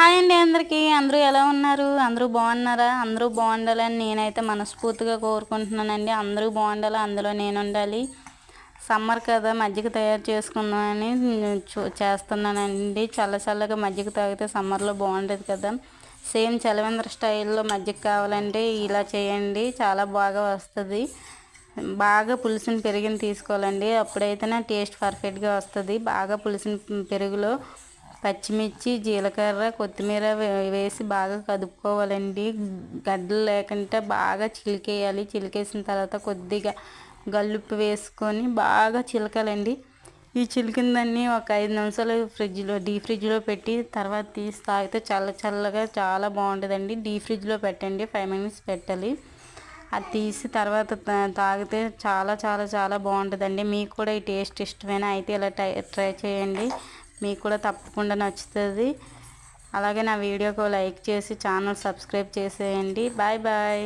Hi అండి అందరికీ. అందరూ ఎలా ఉన్నారు? అందరూ బాగున్నారా? అందరూ బాగుండాలని నేనైతే మనస్ఫూర్తిగా కోరుకుంటున్నానండి. అందరూ బాగుండాలి, అందులో నేను ఉండాలి. సమ్మర్ కదా, మజ్జిగ తయారు చేసుకుందామని చేస్తున్నానండి. చల్లగా మజ్జిగ తాగితే సమ్మర్లో బాగుంటుంది కదా. సేమ్ చలవేంద్ర స్టైల్లో మజ్జిగ కావాలంటే ఇలా చేయండి, చాలా బాగా వస్తుంది. బాగా పులిసిన పెరుగుని తీసుకోవాలండి, అప్పుడైతేనే టేస్ట్ పర్ఫెక్ట్గా వస్తుంది. బాగా పులిసిన పెరుగులో పచ్చిమిర్చి, జీలకర్ర, కొత్తిమీర వేసి బాగా కదుపుకోవాలండి. గడ్డలు లేకుండా బాగా చిలికేయాలి. చిలికేసిన తర్వాత కొద్దిగా గల్లుప్పు వేసుకొని బాగా చిలకాలండి. ఈ చిలికిందాన్ని ఒక 5 నిమిషాలు డీప్ ఫ్రిడ్జ్లో పెట్టి తర్వాత తీసి తాగితే చల్లగా చాలా బాగుంటుందండి. డీప్ ఫ్రిడ్జ్లో పెట్టండి, 5 మినిట్స్ పెట్టాలి. అది తీసి తర్వాత తాగితే చాలా బాగుంటుందండి. మీకు కూడా ఈ టేస్ట్ ఇష్టమైనా అయితే ఇలా ట్రై చేయండి, మీకు కూడా తప్పకుండా నచ్చుతుంది. అలాగే నా వీడియోకి లైక్ చేసి ఛానల్ సబ్స్క్రైబ్ చేసేయండి. Bye bye.